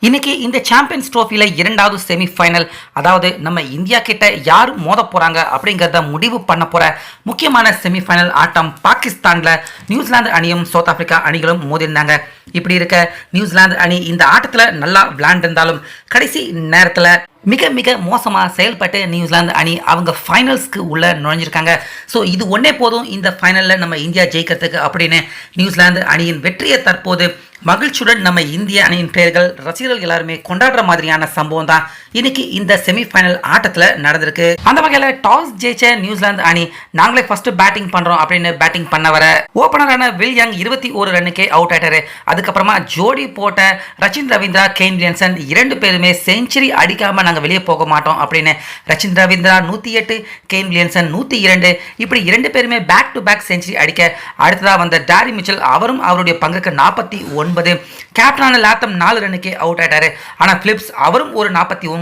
இன்னைக்கு இந்த சாம்பியன்ஸ் ட்ரோஃபியில் இரண்டாவது செமிஃபைனல், அதாவது நம்ம இந்தியா கிட்ட யார் மோத போறாங்க அப்படிங்கிறத முடிவு பண்ண போற முக்கியமான செமிஃபைனல் ஆட்டம் பாகிஸ்தானில் நியூசிலாந்து அணியும் சவுத் ஆப்பிரிக்கா அணிகளும் மோதிருந்தாங்க. இப்படி இருக்க நியூசிலாந்து அணி இந்த ஆட்டத்தில் நல்லா விளையாண்டிருந்தாலும் கடைசி நேரத்தில் மிக மிக மோசமாக செயல்பட்டு நியூசிலாந்து அணி அவங்க ஃபைனல்ஸ்க்கு உள்ளே நுழைஞ்சிருக்காங்க. ஸோ இது ஒன்றே போதும் இந்த ஃபைனலில் நம்ம இந்தியா ஜெயிக்கிறதுக்கு அப்படின்னு நியூசிலாந்து அணியின் வெற்றியை தற்போது மகிழ்ச்சியுடன் நம்ம இந்திய அணியின் பெயர்கள் ரசிகர்கள் எல்லாருமே கொண்டாடுற மாதிரியான சம்பவம் தான் இன்னைக்கு இந்த செமிஃபைனல் ஆட்டத்தில் நடந்திருக்கு. அந்த வகையில் டாஸ் ஜெயிச்ச நியூசிலாந்து அணி நாங்களே ஃபர்ஸ்ட் பேட்டிங் பண்றோம் அப்படின்னு பேட்டிங் பண்ண வர ஓபனரான வில் யங் 21 ரன்னுக்கே அவுட் ஆயிட்டாரு. அதுக்கப்புறமா ஜோடி போட்ட ரச்சின் ரவீந்திரா, கெய்ன் வில்லியம்சன் இரண்டு பேருமே செஞ்சுரி அடிக்காம நாங்கள் வெளியே போக மாட்டோம் அப்படின்னு ரச்சின் ரவீந்திரா 108, கெய்ன் வில்லியம்சன் 102 இப்படி இரண்டு பேருமே பேக் டு பேக் செஞ்சுரி அடிக்க அடுத்ததா வந்த டாரி மிச்சல் அவரும் அவருடைய பங்குக்கு 49, கேப்டனான லாத்தம் 4 ரன்னுக்கே அவுட் ஆயிட்டாரு. ஆனா பிலிப்ஸ் அவரும் ஒரு 49,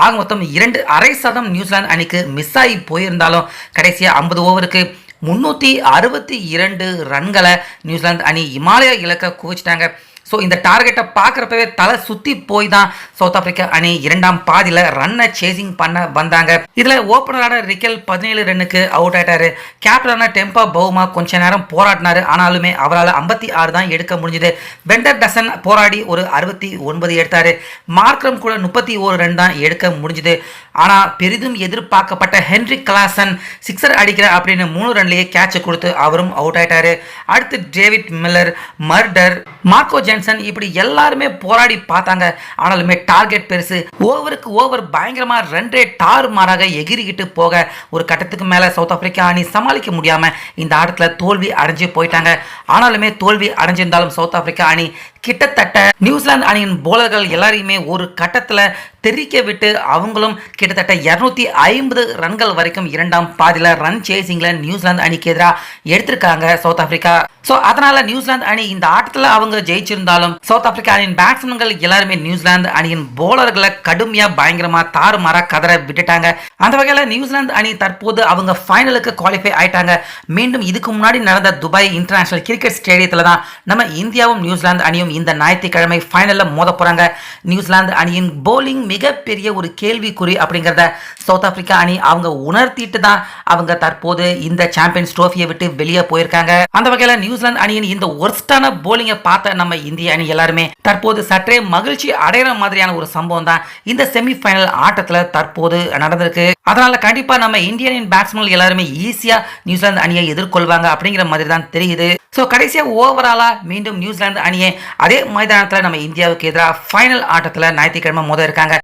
ஆக மொத்தம் 2.5% நியூசிலாந்து அணிக்கு மிஸ் ஆகி போயிருந்தாலும் கடைசியா 50 ஓவருக்கு 362 ரன்களை நியூசிலாந்து அணி இமாலயா இலக்க குவிச்சிட்டாங்க. ஸோ இந்த டார்கெட்டை பார்க்குறப்பவே தலை சுற்றி போய் தான் சவுத் ஆப்பிரிக்கா அணி இரண்டாம் பாதியில் ரன்னை சேசிங் பண்ண வந்தாங்க. இதில் ஓப்பனரான ரிக்கல் 17 ரன்னுக்கு அவுட் ஆயிட்டாரு. கேப்டனான டெம்பா பவுமா கொஞ்ச நேரம் போராடினாரு, ஆனாலுமே அவரால் 56 தான் எடுக்க முடிஞ்சுது. வெண்டர் டசன் போராடி ஒரு 69 எடுத்தாரு. மார்க்ரம் கூட 31 ரன் தான் எடுக்க முடிஞ்சுது. ஆனால் பெரிதும் எதிர்பார்க்கப்பட்ட ஹென்ரி கிளாசன் சிக்ஸர் அடிக்கிற அப்படின்னு 3 ரன்லேயே கேட்சை கொடுத்து அவரும் அவுட் ஆயிட்டாரு. அடுத்து David Miller, murder, Marco Jansen இப்படி எல்லாருமே போராடி பார்த்தாங்க. ஆனாலுமே டார்கெட் பெருசு, ஓவருக்கு ஓவர் பயங்கரமா ரன் ரேட் தாறுமாறாக எகிரிக்கிட்டு போக ஒரு கட்டத்துக்கு மேல சவுத் ஆப்பிரிக்கா அணி சமாளிக்க முடியாம இந்த ஆட்டத்துல தோல்வி அடைஞ்சு போயிட்டாங்க. ஆனாலுமே தோல்வி அடைஞ்சிருந்தாலும் சவுத் ஆப்பிரிக்கா அணி கிட்டத்தட்ட நியூசிலாந்து அணியின் போலர்கள் எல்லாரையுமே ஒரு கட்டத்துல தெரிக்க விட்டு அவங்களும் கிட்டத்தட்ட 250 ரன்கள் வரைக்கும் இரண்டாம் பாதியில ரன் சேசிங்ல நியூசிலாந்து அணிக்கு எதிராக எடுத்திருக்காங்க சவுத் ஆப்பிரிக்கா. ஸோ அதனால நியூசிலாந்து அணி இந்த ஆட்டத்தில் அவங்க ஜெயிச்சிருந்தாலும் சவுத் ஆப்பிரிக்கா அணியின் பேட்ஸ்மேன்கள் எல்லாருமே நியூசிலாந்து அணியின் போலர்களை கடுமையா பயங்கரமா தாறுமாறா கதற விட்டுட்டாங்க. அந்த வகையில் நியூசிலாந்து அணி தற்போது அவங்க ஃபைனலுக்கு குவாலிஃபை ஆயிட்டாங்க. மீண்டும் இதுக்கு முன்னாடி நடந்த துபாய் இன்டர்நேஷனல் கிரிக்கெட் ஸ்டேடியத்தில் தான் நம்ம இந்தியாவும் நியூசிலாந்து அணியும் இந்த ஞாயிற்றுக்கிழமை ஃபைனலில் மோத போறாங்க. நியூசிலாந்து அணியின் போலிங் மிகப்பெரிய ஒரு கேள்விக்குறி அப்படிங்கிறத சவுத் ஆப்பிரிக்கா அணி அவங்க உணர்த்திட்டு தான் அவங்க தற்போது இந்த சாம்பியன்ஸ் ட்ரோஃபியை விட்டு வெளியே போயிருக்காங்க. அந்த வகையில் நியூசிலாந்து அணியின் இந்த ஒர்ஸ்டான போலிங்கை பார்த்த நம்ம இந்திய அணி எல்லாருமே தற்போது சற்றே மகிழ்ச்சி அடைகிற மாதிரியான ஒரு சம்பவம் தான் இந்த செமிஃபைனல் ஆட்டத்தில் தற்போது நடந்திருக்கு. அதனால கண்டிப்பா நம்ம இந்தியனின் பேட்ஸ்மேன் எல்லாருமே ஈஸியா நியூசிலாந்து அணியை எதிர்கொள்வாங்க அப்படிங்கிற மாதிரி தான் தெரியுது. ஸோ கடைசியா ஓவராலா மீண்டும் நியூசிலாந்து அணியை அதே மைதானத்தில் நம்ம இந்தியாவுக்கு எதிராக ஃபைனல் ஆட்டத்தில் ஞாயிற்றுக்கிழமை மோத இருக்காங்க.